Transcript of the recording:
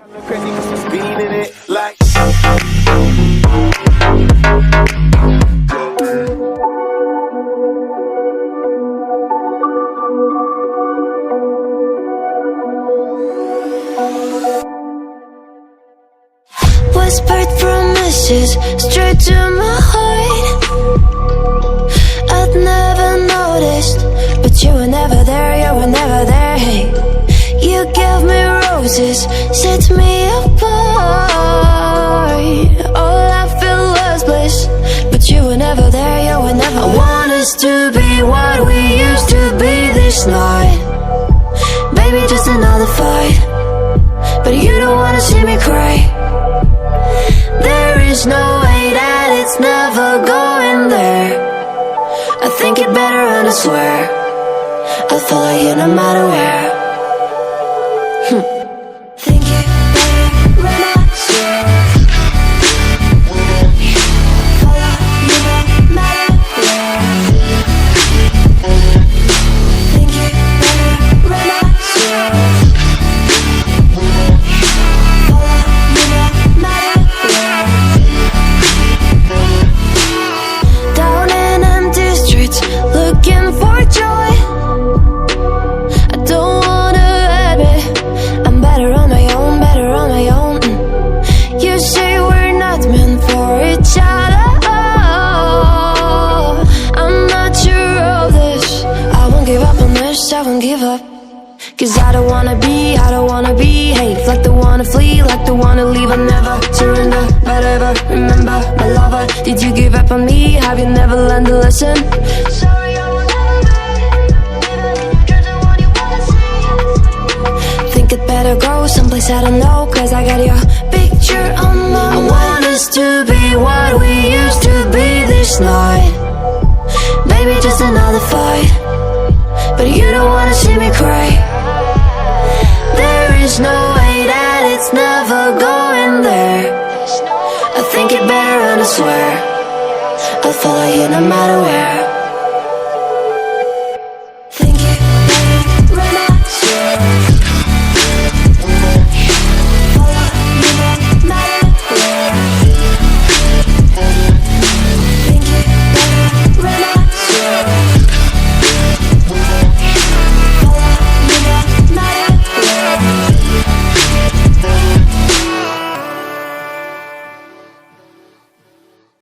Whispered promises straight to my heart. I'd never noticed, but you were never there, you were never there. Hey, you gave me roses, set me apart. All I feel was bliss, but you were never there, you were never there. I want us to be what we used to be this night. Baby, just another fight, but you don't wanna see me cry. There is no way that it's never going there. I think it better and I swear I'll follow you no matter where. Think it better when I swear follow you no matter where. Think it better when I swear follow you no matter where. Down in empty streets, looking for joy. I don't wanna admit I'm better on my own, better on my own. You say we're not meant for each other. I'm not sure of this. I won't give up on this, I won't give up. Cause I don't wanna behave like the one to flee, like the one to leave. I never surrender, but ever remember my lover. Did you give up on me? Have you never learned to listen? Sorry, I will never be, even if you're the one you wanna see. Think it better go someplace I don't know, cause I got your picture on my mind. I want us to be what we used to be this night. Baby, just another fight, but you don't wanna see me cry. There is no way that it's never going there. I think it better and I swear I'll follow you no matter where.